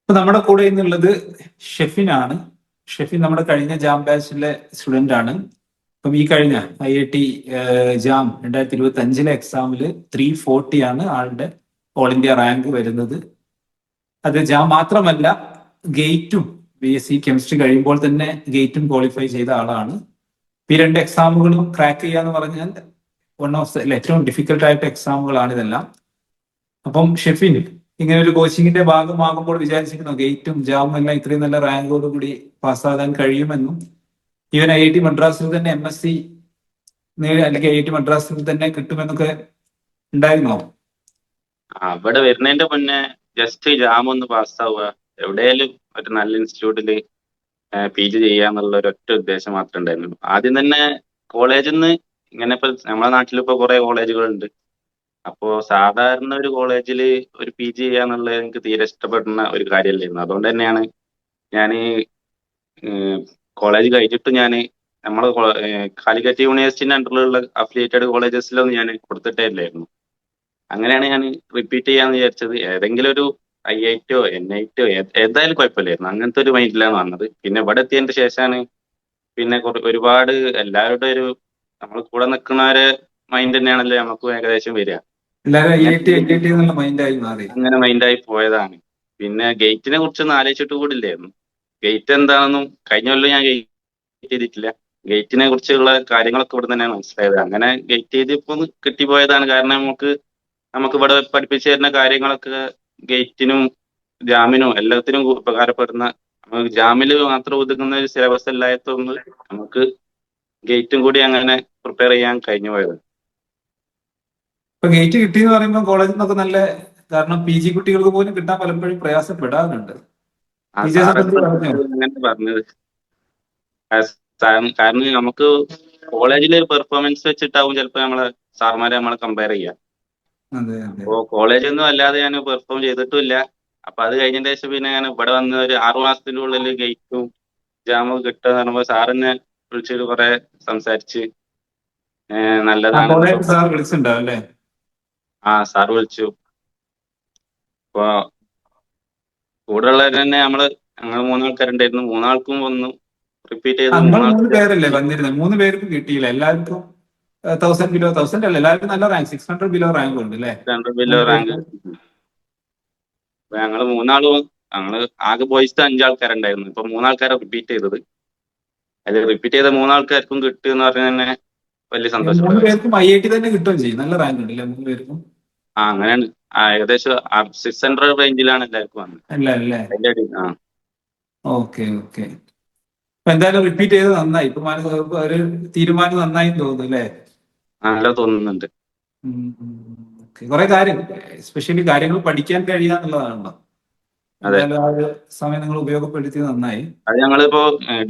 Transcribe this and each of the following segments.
ഇപ്പൊ നമ്മുടെ കൂടെ ഇന്നുള്ളത് ഷെഫിനാണ്. ഷെഫിൻ നമ്മുടെ കഴിഞ്ഞ ജാം ബാച്ചിലെ സ്റ്റുഡന്റ് ആണ്. അപ്പം ഈ കഴിഞ്ഞ IIT ജാം 2025 എക്സാമില് 340 ആണ് ആളുടെ ഓൾ ഇന്ത്യ റാങ്ക് വരുന്നത്. അത് ജാം മാത്രമല്ല, ഗേറ്റും BSc കെമിസ്ട്രി കഴിയുമ്പോൾ തന്നെ ഗേറ്റും ക്വാളിഫൈ ചെയ്ത ആളാണ്. ഈ രണ്ട് എക്സാമുകളും ക്രാക്ക് ചെയ്യാന്ന് പറഞ്ഞാൽ വൺ ഓഫ് ഏറ്റവും ഡിഫിക്കൽട്ട് ആയിട്ട് എക്സാമുകളാണ് ഇതെല്ലാം. അപ്പം ഷെഫിൻ ഇങ്ങനെ ഒരു കോച്ചിങ്ങിന്റെ ഭാഗമാകുമ്പോൾ വിചാരിച്ചിരുന്നു ഗേറ്റും ജാമും എല്ലാം ഇത്രയും നല്ല റാങ്കോട് കൂടി പാസ്സാകാൻ കഴിയുമെന്നും ഈവൻ IIT മദ്രാസിൽ തന്നെ MSc അല്ലെങ്കിൽ IIT മദ്രാസിൽ തന്നെ കിട്ടുമെന്നൊക്കെ ഉണ്ടായിരുന്നോ? അവിടെ വരുന്നതിന്റെ മുന്നേ ജസ്റ്റ് ജാം ഒന്ന് പാസ്സാവുക, എവിടെയാലും ഒരു നല്ല ഇൻസ്റ്റിറ്റ്യൂട്ടിൽ PG ചെയ്യാന്നുള്ള ഒരു ഒറ്റ ഉദ്ദേശം മാത്രമേ ഉണ്ടായിരുന്നുള്ളൂ. ആദ്യം തന്നെ കോളേജിൽ നിന്ന് ഇങ്ങനെ ഇപ്പൊ നമ്മളെ നാട്ടിലിപ്പോ കുറെ കോളേജുകളുണ്ട്. അപ്പോ സാധാരണ ഒരു കോളേജിൽ ഒരു PG ചെയ്യാന്നുള്ളത് എനിക്ക് തീരെ ഇഷ്ടപ്പെടുന്ന ഒരു കാര്യമല്ലായിരുന്നു. അതുകൊണ്ട് തന്നെയാണ് ഞാൻ കോളേജ് കഴിഞ്ഞിട്ട് ഞാൻ നമ്മളെ കാലിക്കറ്റ് യൂണിവേഴ്സിറ്റിന്റെ അണ്ടറിലുള്ള അഫിലിയേറ്റഡ് കോളേജസിലൊന്നും ഞാൻ കൊടുത്തിട്ടേ ഇല്ലായിരുന്നു. അങ്ങനെയാണ് ഞാൻ റിപ്പീറ്റ് ചെയ്യാന്ന് വിചാരിച്ചത്. ഏതെങ്കിലും ഒരു IIT NIT ഏതായാലും കുഴപ്പമില്ലായിരുന്നു. അങ്ങനത്തെ ഒരു മൈൻഡിലാണ് വന്നത്. പിന്നെ ഇവിടെ എത്തിയതിന്റെ ശേഷമാണ് പിന്നെ ഒരുപാട് എല്ലാവരുടെ ഒരു നമ്മൾ കൂടെ നിൽക്കുന്നവരെ മൈൻഡ് തന്നെയാണല്ലോ നമുക്ക് ഏകദേശം വരിക. എല്ലാവരും അങ്ങനെ IIT എന്നുള്ള മൈൻഡായി മാറി. അങ്ങനെ മൈൻഡായി പോയതാണ്. പിന്നെ ഗേറ്റിനെ കുറിച്ചൊന്നും ആലോചിച്ചിട്ട് കൂടി ഇല്ലായിരുന്നു. ഗേറ്റ് എന്താണെന്നും കഴിഞ്ഞ കൊല്ലം ഞാൻ ഗേറ്റ് ചെയ്തിട്ടില്ല. ഗേറ്റിനെ കുറിച്ചുള്ള കാര്യങ്ങളൊക്കെ ഇവിടെ തന്നെയാണ് മനസ്സിലായത്. അങ്ങനെ ഗേറ്റ് ചെയ്തിപ്പോ കിട്ടിപ്പോയതാണ്. കാരണം നമുക്ക് ഇവിടെ പഠിപ്പിച്ചു തരുന്ന കാര്യങ്ങളൊക്കെ ഗേറ്റിനും ജാമിനും എല്ലാത്തിനും ഉപകാരപ്പെടുന്ന, ജാമില് മാത്രം ഒതുങ്ങുന്ന ഒരു സിലബസ് അല്ലാത്തതുകൊണ്ട് നമുക്ക് ഗേറ്റും കൂടി അങ്ങനെ പ്രിപ്പയർ ചെയ്യാൻ കഴിഞ്ഞു പോയത്. ഇപ്പൊ ഗേറ്റ് കിട്ടിയെന്ന് പറയുമ്പോൾ കോളേജിൽ നിന്നൊക്കെ നല്ല, കാരണം PG കുട്ടികൾക്ക് പോലും കിട്ടാൻ പലപ്പോഴും പ്രയാസപ്പെടാറുണ്ട്. ആ ടീച്ചേഴ്സ് ഒക്കെ സാറൊക്കെ പറഞ്ഞോ? അങ്ങനെ പറഞ്ഞത്. കാരണം നമുക്ക് കോളേജിലെ ഒരു പെർഫോമൻസ് വെച്ചിട്ടാവും ചിലപ്പോൾ സാർമാരെ നമ്മളെ കമ്പയർ ചെയ്യാം. അതെ അതെ. അപ്പോ കോളേജൊന്നും അല്ലാതെ ഞാൻ പെർഫോം ചെയ്തിട്ടുമില്ല. അപ്പൊ അത് കഴിഞ്ഞതിന് ശേഷം പിന്നെ ഞാൻ ഇവിടെ വന്ന് ഒരു 6 മാസത്തിന്റെ ഉള്ളിൽ ഗേറ്റും ജാമും കിട്ടുക എന്ന് പറയുമ്പോൾ സാറിനെ വിളിച്ചിട്ട് കുറെ സംസാരിച്ച് നല്ലതാണെന്നൊക്കെ കോളേജ് സാർ വിളിച്ചിട്ടുണ്ടാവും അല്ലേ? സാർ വിളിച്ചു. ഇപ്പൊ കൂടെ ഉള്ളവർ തന്നെ ഞങ്ങൾ 3 ആൾക്കാരുണ്ടായിരുന്നു. 3 ആൾക്കും വന്നു. റിപ്പീറ്റ് ചെയ്ത് നിങ്ങൾ 3 3 ആൾക്ക് പേരല്ലേ വന്നിരുന്നത്? 3 പേർക്കും കിട്ടിയില്ല. എല്ലാവർക്കും 1000 ബിലോ, 1000 അല്ല, എല്ലാവർക്കും നല്ല റാങ്ക്, 600 ബിലോ റാങ്ക് ഉണ്ട് അല്ലേ? 600 3 റാങ്ക്. പേർക്ക്. അപ്പൊ ഞങ്ങള് ആകെ ബോയ്സ് 5 ആൾക്കാരുണ്ടായിരുന്നു. ഇപ്പൊ 3 ആൾക്കാരെ റിപ്പീറ്റ് ചെയ്തത്. അതിൽ റിപ്പീറ്റ് ചെയ്ത 3 ആൾക്കാർക്കും കിട്ടുക എന്ന് പറഞ്ഞാൽ തന്നെ വലിയ ഈ സന്തോഷമുള്ള 3 കാര്യം. പേർക്കും IIT തന്നെ കിട്ടുകയും ചെയ്യും. നല്ല റാങ്ക് ഉണ്ടല്ലേ 3 പേർക്കും? അങ്ങനെയാണ്. ഏകദേശം 600 റേഞ്ചിലാണ് എല്ലാവർക്കും വന്നത്. അല്ല അല്ലേ? അതിന്റെ ഓക്കെ ഓക്കെ. അപ്പൊ എന്തായാലും റിപ്പീറ്റ് ചെയ്ത് നന്നായി. ഇപ്പൊ ഒരു തീരുമാനം നന്നായി തോന്നുന്നു അല്ലേ? നല്ല തോന്നുന്നുണ്ട്. കുറെ കാര്യം, എസ്പെഷ്യലി കാര്യങ്ങൾ പഠിക്കാൻ കഴിയുക എന്നുള്ളതാണല്ലോ. അതെ, എന്തായാലും ആ ഒരു സമയം നിങ്ങൾ ഉപയോഗപ്പെടുത്തിയത് നന്നായി. അത് ഞങ്ങളിപ്പോ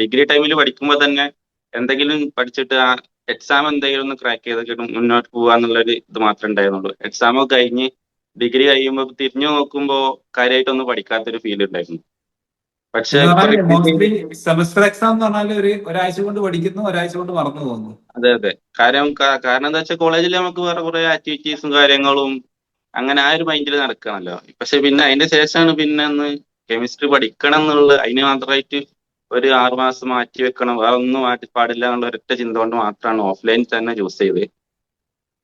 ഡിഗ്രി ടൈമിൽ പഠിക്കുമ്പോൾ തന്നെ എന്തെങ്കിലും പഠിച്ചിട്ട് എക്സാം എന്തെങ്കിലും ഒന്ന് ക്രാക്ക് ചെയ്തിട്ട് മുന്നോട്ട് പോവാന്നുള്ളൊരു ഇത് മാത്രമേ ഉണ്ടായിരുന്നുള്ളൂ. എക്സാം ഒക്കെ കഴിഞ്ഞ് ഡിഗ്രി കഴിയുമ്പോൾ തിരിഞ്ഞു നോക്കുമ്പോൾ കാര്യമായിട്ടൊന്നും പഠിക്കാത്തൊരു ഫീൽ ഉണ്ടായിരുന്നു. പക്ഷെ എന്ന് ഇപ്പൊ പറഞ്ഞാൽ റിപ്പീറ്റ് ചെയ്ത് മോസ്റ്റ്ലി സെമസ്റ്റർ എക്സാം എന്ന് പറഞ്ഞാൽ ഒരാഴ്ച കൊണ്ട് പഠിക്കുന്നു, ഒരാഴ്ച കൊണ്ട് മറന്നു പോകുന്നു. അതെ അതെ. കാരണം എന്താ വെച്ചാൽ കോളേജിൽ നമുക്ക് വേറെ കുറെ ആക്ടിവിറ്റീസും കാര്യങ്ങളും അങ്ങനെ ആ ഒരു മൈൻഡിൽ നടക്കുകയാണല്ലോ. പക്ഷെ പിന്നെ അതിന്റെ ശേഷമാണ് പിന്നെ ഒന്ന് കെമിസ്ട്രി പഠിക്കണം എന്നുള്ള, അതിന് മാത്രമായിട്ട് ഒരു 6 മാസം മാറ്റി വെക്കണം, വേറെ ഒന്നും മാറ്റി പാടില്ല എന്നുള്ള ഒരൊറ്റ ചിന്ത കൊണ്ട് മാത്രമാണ് ഓഫ്ലൈൻ തന്നെ ചൂസ് ചെയ്ത്.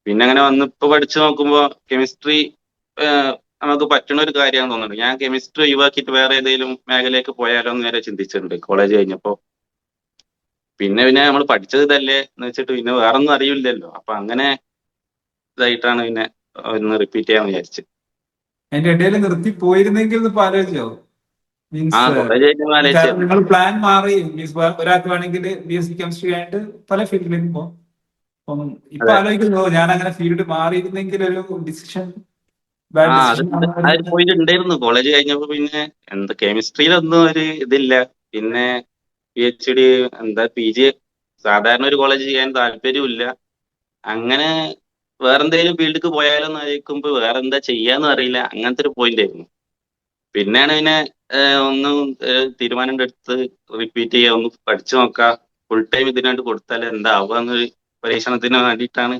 പിന്നെ അങ്ങനെ വന്ന് ഇപ്പൊ പഠിച്ചു നോക്കുമ്പോൾ കെമിസ്ട്രി നമുക്ക് പറ്റുന്ന ഒരു കാര്യമാണെന്ന് തോന്നുന്നുണ്ട്. ഞാൻ കെമിസ്ട്രി ഒഴിവാക്കിയിട്ട് വേറെ ഏതെങ്കിലും മേഖലയിലേക്ക് പോയാലോ എന്ന് വരെ ചിന്തിച്ചിട്ടുണ്ട് കോളേജ് കഴിഞ്ഞപ്പോ. പിന്നെ നമ്മൾ പഠിച്ചത് ഇതല്ലേ എന്ന് വെച്ചിട്ട് പിന്നെ വേറെ ഒന്നും അറിയില്ലല്ലോ. അപ്പൊ അങ്ങനെ ഇതായിട്ടാണ് പിന്നെ ഒന്ന് റിപ്പീറ്റ് ചെയ്യാൻ വിചാരിച്ചത്. അതിന്റെ ഇടയിൽ നിർത്തി പോയിരുന്നെങ്കിൽ ഇപ്പൊ ആലോചിച്ചോ? മീൻസ് കോളേജ് കഴിഞ്ഞ കാരണം ആലോചിച്ചായിരുന്നു. നിങ്ങൾ പ്ലാൻ മാറി. മീൻസ് ഒരാൾക്ക് വേണമെങ്കിൽ BSc കെമിസ്ട്രി ആയിട്ട് പല ഫീൽഡിലും പോകും. അപ്പം ഇപ്പൊ അതെ. ആലോചിക്കുന്നു, ഞാൻ അങ്ങനെ ഫീൽഡ് മാറിയിരുന്നെങ്കിൽ ഒരു ഡിസിഷൻ, ബാഡ് അത് ഡിസിഷൻ ആ ഒരു പോയിന്റ് ഉണ്ടായിരുന്നു കോളേജ് കഴിഞ്ഞപ്പോ. പിന്നെ എന്താ കെമിസ്ട്രിയിലൊന്നും ഒരു ഇതില്ല. പിന്നെ PhD PG സാധാരണ ഒരു കോളേജ് ചെയ്യാൻ താല്പര്യമില്ല. അങ്ങനെ വേറെന്തെങ്കിലും ഫീൽഡിലേക്ക് പോയാലോന്ന് ആലോചിക്കുമ്പോ വേറെ എന്താ ചെയ്യാന്ന് അറിയില്ല. അങ്ങനത്തെ ഒരു പോയിന്റ് ആയിരുന്നു. പിന്നെയാണ് പിന്നെ ഒന്ന് തീരുമാനം എടുത്ത് റിപ്പീറ്റ് ചെയ്യുക, ഒന്ന് പഠിച്ചു നോക്കാം, ഫുൾ ടൈം ഇതിനായിട്ട് കൊടുത്താൽ എന്താവുക എന്നൊരു പരീക്ഷണത്തിന് വേണ്ടിയിട്ടാണ്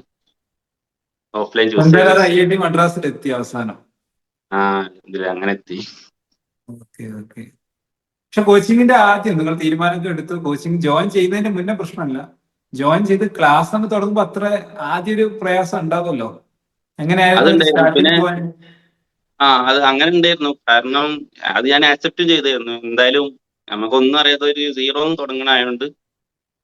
ഓഫ്ലൈൻ ചൂസ് എന്തായാലും ചെയ്തത്. അത് IIT മദ്രാസിൽ എത്തി അവസാനം. ഇതിൽ അങ്ങനെ എത്തി. Okay okay. പക്ഷെ കോച്ചിങ്ങിന്റെ ആദ്യം നിങ്ങൾ തീരുമാനമൊക്കെ എടുത്ത് കോച്ചിങ് ജോയിൻ ചെയ്യുന്നതിന്റെ മുന്നേ പ്രശ്നമല്ല, ജോയിൻ ചെയ്ത് ക്ലാസ് അങ്ങ് തുടങ്ങുമ്പോ അത്ര ആദ്യം ഒരു പ്രയാസം ഉണ്ടാവുമല്ലോ. എങ്ങനെയായിരുന്നു അതുണ്ടായിരുന്നു. പിന്നെ സ്റ്റാർട്ടിങ് പോവാൻ? അത് അങ്ങനെ ഉണ്ടായിരുന്നു. കാരണം അത് ഞാൻ ആക്സെപ്റ്റ് ചെയ്തായിരുന്നു. എന്തായാലും നമുക്കൊന്നും അറിയാത്ത ഒരു സീറോ തുടങ്ങണായോണ്ട്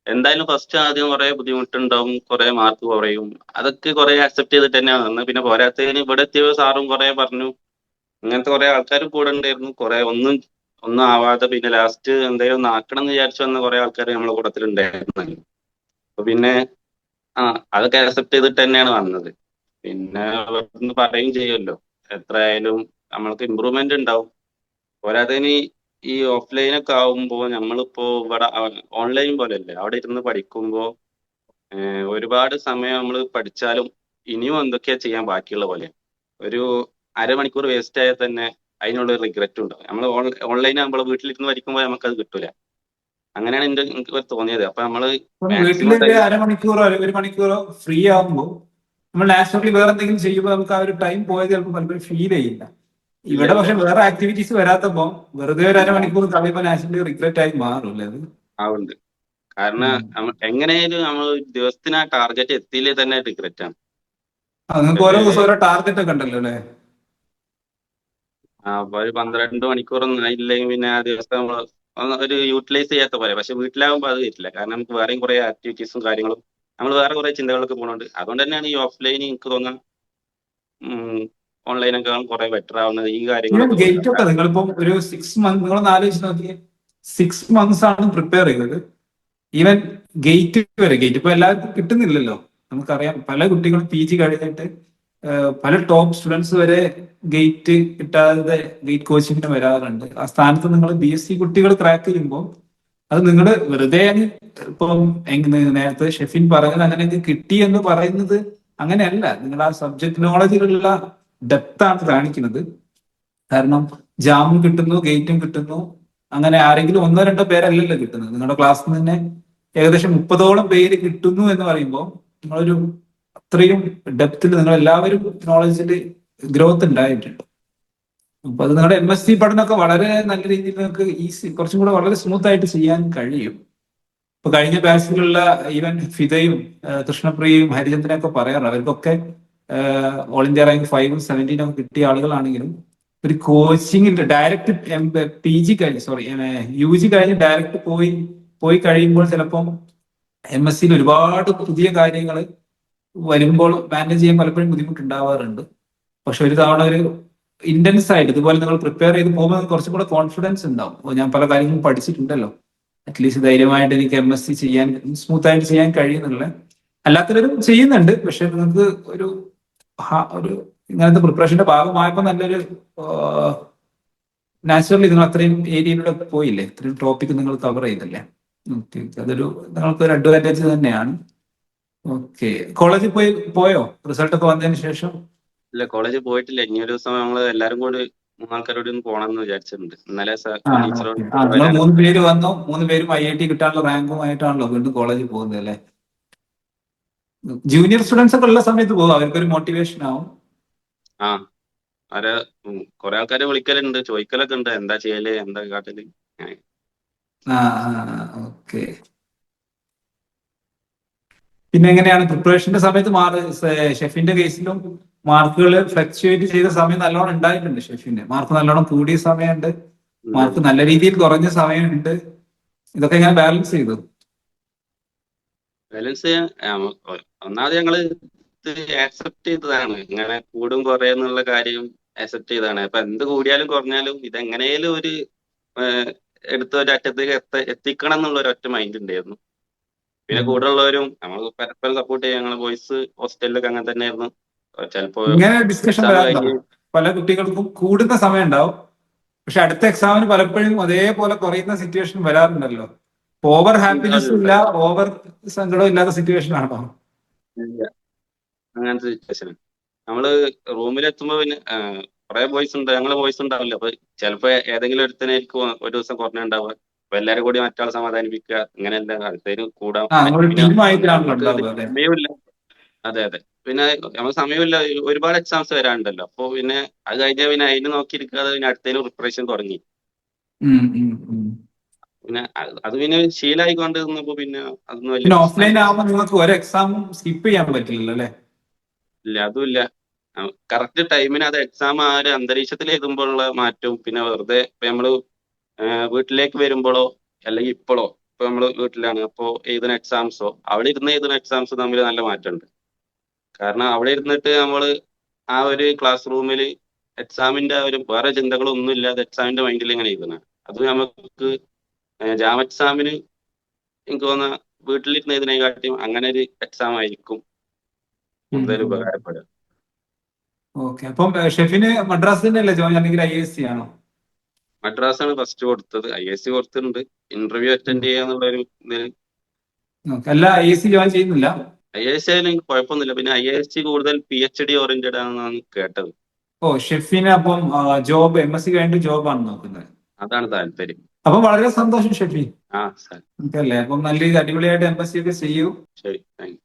എന്തായാലും ഫസ്റ്റ് ആദ്യം കുറെ ബുദ്ധിമുട്ടുണ്ടാവും, കുറെ മാർക്ക് കുറയും. അതൊക്കെ കുറെ ആക്സെപ്റ്റ് ചെയ്തിട്ട് തന്നെയാണ് വന്നത്. പിന്നെ പോരാത്തതിന് ഇവിടെ എത്തിയ സാറും കുറെ പറഞ്ഞു. ഇങ്ങനത്തെ കുറെ ആൾക്കാർ കൂടെ ഉണ്ടായിരുന്നു. കുറെ ഒന്നും ഒന്നും ആവാതെ പിന്നെ ലാസ്റ്റ് എന്തെങ്കിലും ഒന്ന് ആക്കണം എന്ന് വിചാരിച്ചു വന്ന കുറെ ആൾക്കാർ നമ്മളെ കൂട്ടത്തിൽ ഉണ്ടായിരുന്നു. അപ്പൊ പിന്നെ ആ അതൊക്കെ അക്സെപ്റ്റ് ചെയ്തിട്ട് തന്നെയാണ് വന്നത്. പിന്നെ ഒന്ന് പറയും ചെയ്യുമല്ലോ, എത്രയായാലും നമ്മൾക്ക് ഇമ്പ്രൂവ്മെന്റ് ഉണ്ടാവും. പോരാത്തതിന് ഈ ഓഫ്ലൈൻ ഒക്കെ ആവുമ്പോൾ നമ്മളിപ്പോ ഇവിടെ ഓൺലൈൻ പോലെയല്ലേ, അവിടെ ഇരുന്ന് പഠിക്കുമ്പോ ഒരുപാട് സമയം നമ്മൾ പഠിച്ചാലും ഇനിയും എന്തൊക്കെയാ ചെയ്യാൻ ബാക്കിയുള്ള പോലെ. ഒരു അരമണിക്കൂർ വേസ്റ്റ് ആയാൽ തന്നെ അതിനുള്ള റിഗ്രറ്റ് ഉണ്ടാവും. നമ്മൾ ഓൺലൈൻ ആകുമ്പോൾ വീട്ടിലിരുന്ന് പഠിക്കുമ്പോൾ നമുക്കത് കിട്ടൂല. അങ്ങനെയാണ് എനിക്ക് തോന്നിയത്. അപ്പൊ നമ്മള് ഇപ്പം വീട്ടിൽ മാക്സിമം ഒരു ടൈം. അരമണിക്കൂറോ അല്ലെങ്കിൽ ഒരു മണിക്കൂറോ ഫ്രീ ആകുമ്പോൾ നമ്മൾ നാച്ചുറലി വേറെ എന്തെങ്കിലും ചെയ്യുമ്പോൾ നമുക്ക് ആ ഒരു ടൈം പോയത് ചിലപ്പോൾ പലപ്പോഴും ഫീൽ ചെയ്യില്ല. ഇല്ല ഇവിടെ ഇല്ല പക്ഷെ വേറെ ആക്ടിവിറ്റീസ് വരാത്തപ്പോ വെറുതെ ഒരു അരമണിക്കൂർ കളയുമ്പോൾ നാച്ചുറലി റിഗ്രറ്റ് ആയി മാറുമല്ലേ അത്? ആവുന്നുണ്ട്. കാരണം ഉം. എങ്ങനെയായാലും നമ്മൾ ദിവസത്തിന് ആ ടാർഗറ്റ് എത്തിയില്ലേ തന്നെ റിഗ്രറ്റ് ആണ്. നിങ്ങൾക്ക് ഓരോ ഒരു ദിവസം ഓരോ ടാർഗറ്റ് ഒക്കെ ഉണ്ടല്ലോ അല്ലേ? അപ്പൊ ഒരു 12 മണിക്കൂറൊന്നും ആയില്ലെങ്കിൽ പിന്നെ ആ ദിവസം നമ്മൾ ഒരു യൂട്ടിലൈസ് ചെയ്യാത്ത പോലെ. പക്ഷെ വീട്ടിലാകുമ്പോൾ അത് വരില്ല. കാരണം നമുക്ക് വേറെയും കുറെ ആക്ടിവിറ്റീസും കാര്യങ്ങളും നമ്മൾ വേറെ കുറെ ചിന്തകളൊക്കെ പോകുന്നുണ്ട്. അതുകൊണ്ട് തന്നെയാണ് ഈ ഓഫ്ലൈൻ എനിക്ക് തോന്നുന്നത് ഓൺലൈനൊക്കെ കുറെ ബെറ്റർ ആവുന്നത് ഈ ഈവൻ കാര്യങ്ങളൊക്കെ ഗേറ്റ് കൊണ്ടാണ്. ഒക്കെ നിങ്ങളിപ്പം ഒരു 6 മന്ത് നിങ്ങളൊന്ന് ആലോചിച്ച് നോക്കിയേ. 6 മന്ത്സ് ആണ് പ്രിപ്പയർ ചെയ്തത്. ഈവൻ ഗേറ്റ് വരെ, ഗേറ്റ് ഇപ്പൊ എല്ലാവർക്കും കിട്ടുന്നില്ലല്ലോ. നമുക്കറിയാം പല കുട്ടികളും PG കഴിഞ്ഞിട്ട് പല ടോപ്പ് സ്റ്റുഡൻസ് വരെ ഗേറ്റ് കിട്ടാതെ ഗേറ്റ് കോച്ചിങ്ങിന് വരാറുണ്ട്. ആ സ്ഥാനത്ത് നിങ്ങൾ BSc കുട്ടികൾ ക്രാക്ക് ചെയ്യുമ്പോൾ അത് നിങ്ങൾ വെറുതെ അങ്ങ് ഇപ്പം നേരത്തെ ഷെഫിൻ പറഞ്ഞത് അങ്ങനെ അങ്ങ് കിട്ടി എന്ന് പറയുന്നത് അങ്ങനെയല്ല. നിങ്ങൾ ആ സബ്ജക്ട് നോളജിലുള്ള ഡെപ്ത് ആണ് കാണിക്കുന്നത്. കാരണം ജാമും കിട്ടുന്നു, ഗേറ്റും കിട്ടുന്നു. അങ്ങനെ ആരെങ്കിലും ഒന്നോ രണ്ടോ പേരല്ലല്ലോ കിട്ടുന്നത്. നിങ്ങളുടെ ക്ലാസ്സിൽ നിന്ന് തന്നെ ഏകദേശം 30ഓളം പേര് കിട്ടുന്നു എന്ന് പറയുമ്പോൾ നിങ്ങളൊരു അത്രയും ഡെപ്തിൽ നിങ്ങൾ എല്ലാവരും നോളജിൽ ഗ്രോത്ത് ഉണ്ടായിട്ടുണ്ട്. അപ്പൊ അത് നിങ്ങളുടെ MSc പഠനമൊക്കെ വളരെ നല്ല രീതിയിൽ നിങ്ങൾക്ക് ഈസി, കുറച്ചും കൂടെ വളരെ സ്മൂത്ത് ആയിട്ട് ചെയ്യാൻ കഴിയും. ഇപ്പൊ കഴിഞ്ഞ ബാച്ചിലുള്ള ഈവൻ ഫിദയും കൃഷ്ണപ്രിയയും ഹരിചന്ദ്രനൊക്കെ പറയാറ് അവർക്കൊക്കെ ഓൾ ഇന്ത്യ റാങ്ക് 5ഉം 17ഉം ഒക്കെ കിട്ടിയ ആളുകളാണെങ്കിലും ഒരു കോച്ചിങ്ങിന്റെ ഡയറക്റ്റ് PG കഴിഞ്ഞ്, സോറി, UG കഴിഞ്ഞ് ഡയറക്റ്റ് പോയി കഴിയുമ്പോൾ ചിലപ്പം MScയിൽ ഒരുപാട് പുതിയ കാര്യങ്ങൾ വരുമ്പോൾ മാനേജ് ചെയ്യാൻ പലപ്പോഴും ബുദ്ധിമുട്ടുണ്ടാവാറുണ്ട്. പക്ഷെ ഒരു തവണ ഒരു ഇന്റൻസ് ആയിട്ട് ഇതുപോലെ നിങ്ങൾ പ്രിപ്പയർ ചെയ്ത് പോകുമ്പോൾ നിങ്ങൾക്ക് കുറച്ചും കൂടെ കോൺഫിഡൻസ് ഉണ്ടാവും. ഓ, ഞാൻ പല കാര്യങ്ങളും പഠിച്ചിട്ടുണ്ടല്ലോ, അറ്റ്ലീസ്റ്റ് ധൈര്യമായിട്ട് എനിക്ക് MSc ചെയ്യാൻ സ്മൂത്ത് ആയിട്ട് ചെയ്യാൻ കഴിയുന്നില്ല. അല്ലാത്തവരും ചെയ്യുന്നുണ്ട്. പക്ഷെ നിങ്ങൾക്ക് ഒരു ഇങ്ങനത്തെ പ്രിപ്പറേഷന്റെ ഭാഗമായപ്പോൾ നല്ലൊരു നാച്ചുറലി നിങ്ങൾ അത്രയും ഏരിയയിലൂടെ പോയില്ലേ, ഇത്രയും ടോപ്പിക് നിങ്ങൾ കവർ ചെയ്തല്ലേ. ഓക്കെ, അതൊരു നിങ്ങൾക്ക് ഒരു അഡ്വാൻറ്റേജ് തന്നെയാണ്. ഓക്കെ, കോളേജിൽ പോയോ റിസൾട്ട് ഒക്കെ വന്നതിന് ശേഷം? ഇല്ല, കോളേജിൽ പോയിട്ടില്ല. ഇനി ഒരു ദിവസം നമ്മൾ എല്ലാരും കൂടി മൂന്നാൾക്കാരോട് ഒന്ന് പോകണം എന്ന് വിചാരിച്ചിട്ടുണ്ട്. ഇന്നലെ ആ ടീച്ചറോട് ഓക്കെ. ആ, നിങ്ങൾ വരാനൊക്കെ 3 പേര് വന്നു, 3 പേരും IIT കിട്ടാനുള്ള റാങ്കുമായിട്ടാണല്ലോ വീണ്ടും കോളേജിൽ പോകുന്നത് അല്ലേ? ജൂനിയർ സ്റ്റുഡൻസ് ഒക്കെ ഉള്ള സമയത്ത് പോകും, അവർക്കൊരു മോട്ടിവേഷൻ ആവും. ആ അവരെ കുറെ ആൾക്കാരെ വിളിക്കലുണ്ട്, ചോദിക്കലൊക്കെ ഉണ്ട്, എന്താ ചെയ്യല്, എന്താ കാട്ടല്. അങ്ങനെ. ആ ഓക്കെ. പിന്നെ എങ്ങനെയാണ് പ്രിപ്പറേഷന്റെ സമയത്ത് ഷെഫിന്റെ കേസിലും മാർക്കുകൾ ഫ്ലക്ച്വേറ്റ് ചെയ്ത സമയം നല്ലോണം ഉണ്ടായിട്ടുണ്ട്. ഷെഫിന്റെ മാർക്ക് നല്ലോണം കൂടിയ സമയമുണ്ട്, ഉണ്ട്. മാർക്ക് നല്ല രീതിയിൽ കുറഞ്ഞ സമയമുണ്ട്. ഇതൊക്കെ എങ്ങനെ ബാലൻസ് ചെയ്തു? ബാലൻസ് ഒന്നാമത് ഞങ്ങള് ഇത് ആക്സെപ്റ്റ് ചെയ്തതാണ്. ഇങ്ങനെ കൂടും കുറയെന്നുള്ള കാര്യം ആക്സെപ്റ്റ് ചെയ്തതാണ്. അപ്പൊ എന്ത് കൂടിയാലും കുറഞ്ഞാലും ഇതെങ്ങനെയും ഒരു എടുത്ത ഒരു അറ്റത്തേക്ക് എത്തിക്കണം എന്നുള്ള ഒരു ഒറ്റ മൈൻഡ് ഉണ്ടായിരുന്നു. പിന്നെ കൂടെ ഉള്ളവരും നമ്മൾ പരസ്പരം സപ്പോർട്ട് ചെയ്യാം. ഞങ്ങൾ ബോയ്സ് ഹോസ്റ്റലിലൊക്കെ അങ്ങനെ തന്നെയായിരുന്നു. ചിലപ്പോ ഇങ്ങനെ ഡിസ്കഷൻ എക്സാം വരാറുണ്ടോ? കഴിഞ്ഞ് പല കുട്ടികൾക്കും കൂടുന്ന സമയം ഉണ്ടാവും, പക്ഷെ അടുത്ത എക്സാമിന് പലപ്പോഴും അതേപോലെ കുറയുന്ന സിറ്റുവേഷൻ വരാറുണ്ടല്ലോ. ഓവർ ഹാപ്പിനെസ്സും ഉണ്ടാവലുണ്ട്. ഇല്ല, ഓവർ സങ്കടവും ഇല്ലാത്ത സിറ്റുവേഷൻ ആണോ? ഇല്ല, അങ്ങനത്തെ സിറ്റുവേഷൻ. നമ്മള് റൂമിലെത്തുമ്പോ പിന്നെ കുറെ ബോയ്സ് ഉണ്ട്, ഞങ്ങള് ബോയ്സ് ഉണ്ടാവില്ല. അപ്പൊ ചിലപ്പോ ഏതെങ്കിലും ഒരുത്തനായിരിക്കും ഒരു ദിവസം കുറഞ്ഞുണ്ടാവുക. അപ്പൊ എല്ലാരും കൂടി മറ്റാളെ സമാധാനിപ്പിക്കുക, അങ്ങനെയല്ല അടുത്തതിന് കൂടാം. നമ്മൾ പിന്നെ ടീമായിട്ടാണല്ലോ നമുക്ക് ഉണ്ടാവുക അല്ലെ? സമയമില്ല. അതെ അതെ. പിന്നെ നമുക്ക് സമയമില്ല, ഒരുപാട് എക്സാംസ് വരാനുണ്ടല്ലോ. അപ്പൊ പിന്നെ അത് കഴിഞ്ഞാൽ പിന്നെ അതിന് നോക്കിയിരിക്കാതെ പിന്നെ അടുത്തതിന് പ്രിപ്പറേഷൻ തുടങ്ങി. ഉം, ഉം, ഉം. പിന്നെ അത് പിന്നെ ശീലമായിക്കൊണ്ട് നിന്നപ്പോ പിന്നെ അതൊന്നും വലിയ പിന്നെ ഓഫ്ലൈൻ പ്രശ്നമല്ല. ആവുമ്പോൾ നിങ്ങൾക്ക് ഒരു എക്സാമും സ്കിപ്പ് ചെയ്യാൻ പറ്റില്ലല്ലോ അല്ലെ? ഇല്ല, അതുമില്ല. കറക്റ്റ് ടൈമിന് അത് എക്സാം ആ ഒരു അന്തരീക്ഷത്തിൽ എഴുതുമ്പോഴുള്ള മാറ്റവും പിന്നെ വെറുതെ ഇപ്പൊ നമ്മള് വീട്ടിലേക്ക് വരുമ്പോഴോ അല്ലെങ്കിൽ ഇപ്പോഴോ ഇപ്പൊ നമ്മള് വീട്ടിലാണ് അപ്പോ എഴുതുന്ന എക്സാംസോ അവിടെ ഇരുന്ന് എഴുതുന്ന എക്സാംസ് തമ്മിൽ നല്ല മാറ്റമുണ്ട്. കാരണം അവിടെ ഇരുന്നിട്ട് നമ്മള് ആ ഒരു ക്ലാസ് റൂമിൽ എക്സാമിന്റെ ആ ഒരു വേറെ ചിന്തകളൊന്നും ഇല്ലാതെ എക്സാമിന്റെ മൈൻഡിൽ ഇങ്ങനെ എഴുതുന്നത്. അത് നമുക്ക് ജാം എക്സാമിന് എനിക്ക് തോന്നുന്ന വീട്ടിലിരുന്ന് എഴുതുന്നതിനെക്കാട്ടിയും അങ്ങനെ ഒരു എക്സാം ആയിരിക്കും കൂടുതൽ ഉപകാരപ്പെടുക. ഓക്കെ. അപ്പം ഷെഫിന് മദ്രാസ് തന്നെയല്ലേ ജോയിൻ, അല്ലെങ്കിൽ IISc ആണോ? മദ്രാസാണ് ഫസ്റ്റ് കൊടുത്തത്. IISc കൊടുത്തിട്ടുണ്ട്. ഇന്റർവ്യൂ അറ്റൻഡ് ചെയ്യാന്നുള്ളൊരു ഇതിൽ. ഓക്കെ. അല്ല, IISc ജോയിൻ ചെയ്യുന്നില്ല? IISc ആയാലും എനിക്ക് കുഴപ്പമൊന്നുമില്ല. പിന്നെ IISc കൂടുതൽ PhD ഓറിയന്റഡ് ആണെന്നാണ് കേട്ടത്. ഓ, ഷെഫിന് അപ്പം ജോബ് MSc കഴിഞ്ഞിട്ട് ജോബാണ് നോക്കുന്നത്. അതാണ് താല്പര്യം. അപ്പൊ വളരെ സന്തോഷം ഷെഫി. ആ സാർ, അല്ലേ? അപ്പം നല്ല അടിപൊളിയായിട്ട് MSc ഒക്കെ ചെയ്യൂ. ശരി, താങ്ക് യു.